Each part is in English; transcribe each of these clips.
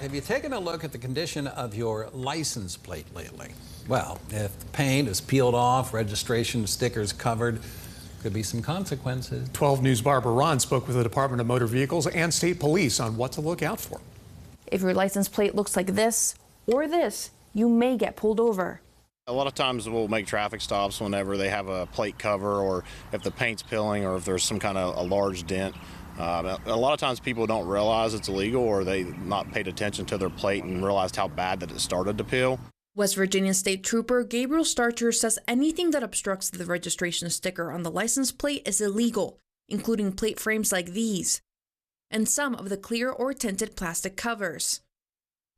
Have you taken a look at the condition of your license plate lately? Well, if the paint is peeled off, registration stickers covered, could be some consequences. 12 News' Barbara Ron spoke with the Department of Motor Vehicles and State Police on what to look out for. If your license plate looks like this or this, you may get pulled over. A lot of times we'll make traffic stops whenever they have a plate cover, or if the paint's peeling, or if there's some kind of a large dent. A lot of times people don't realize it's illegal, or they not paid attention to their plate and realized how bad that it started to peel. West Virginia State Trooper Gabriel Starcher says anything that obstructs the registration sticker on the license plate is illegal, including plate frames like these, and some of the clear or tinted plastic covers.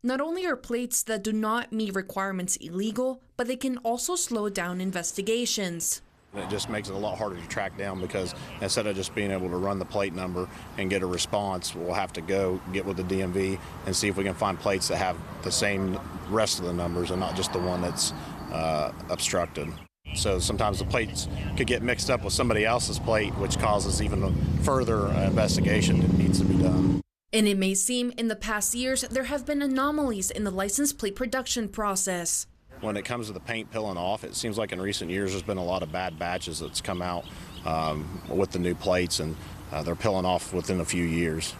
Not only are plates that do not meet requirements illegal, but they can also slow down investigations. It just makes it a lot harder to track down, because instead of just being able to run the plate number and get a response, we'll have to go get with the DMV and see if we can find plates that have the same rest of the numbers and not just the one that's obstructed. So sometimes the plates could get mixed up with somebody else's plate, which causes even further investigation that needs to be done. And it may seem in the past years there have been anomalies in the license plate production process. When it comes to the paint peeling off, it seems like in recent years there's been a lot of bad batches that's come out with the new plates, and they're peeling off within a few years.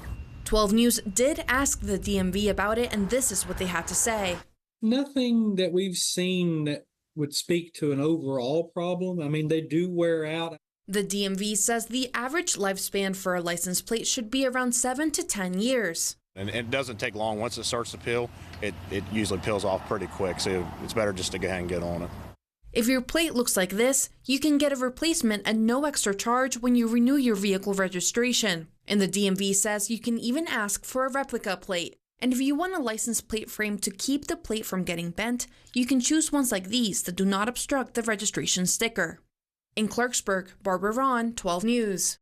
12 News did ask the DMV about it, and this is what they had to say. Nothing that we've seen that would speak to an overall problem. I mean, they do wear out. The DMV says the average lifespan for a license plate should be around 7 to 10 years. And it doesn't take long. Once it starts to peel, it usually peels off pretty quick, so it's better just to go ahead and get on it. If your plate looks like this, you can get a replacement at no extra charge when you renew your vehicle registration. And the DMV says you can even ask for a replica plate. And if you want a license plate frame to keep the plate from getting bent, you can choose ones like these that do not obstruct the registration sticker. In Clarksburg, Barbara Ron, 12 News.